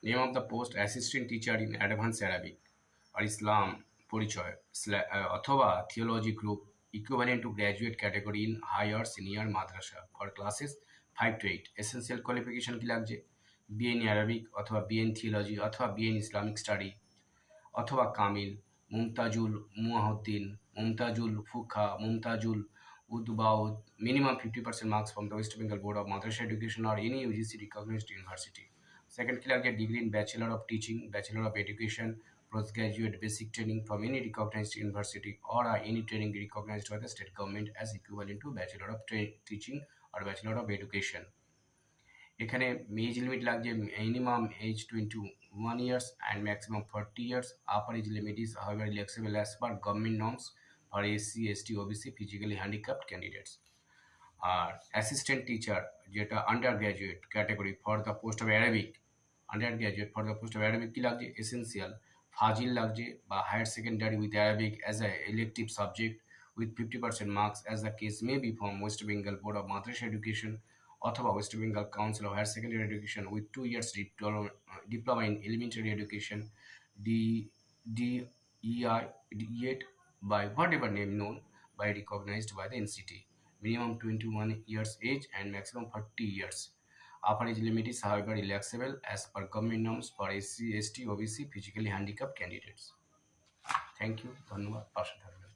Name of the post: assistant teacher in advanced Arabic or Islam পরিচয় অথবা theology group equivalent to graduate category in higher senior madrasa for classes 5 to 8. Essential qualification কি লাগছে? BA in Arabic অথবা BA in theology অথবা BA in Islamic study অথবা Kamil, Mumtazul মুয়াহদ্দিন, Mumtazul ফুখা, Mumtazul উদ্বাউদ, minimum 50% marks from the West Bengal Board of Madrash Education or any UGC recognized university. Second কি লাগছে? degree in Bachelor of Teaching, Bachelor of Education, postgraduate basic training from any recognized university or any training recognized by the state government as equivalent to Bachelor of Teaching or Bachelor of Education. এখানে age limit লাগছে minimum age 21 years and maximum 40 years. Upper age limit is however flexible as per government norms for SC, ST, OBC, physically handicapped candidates. আর assistant teacher যেটা under graduate category for the post of Arabic, under graduate for the post of Arabic কী লাগছে? Essential ফাজিল লাগছে বা higher secondary with Arabic as a elective subject with 50% marks as the case may be from West Bengal Board of Madrash Education অথবা West Bengal Council of Higher Secondary Education with 2 years diploma in elementary education, D.E.I. by whatever name known by recognized by the NCT. Minimum 21 years age and maximum 40 years. Upper age limit is however flexible as per government norms for SC, ST, OBC, physically handicapped candidates. Thank you. ধন্যবাদ। পাশে থাকবেন।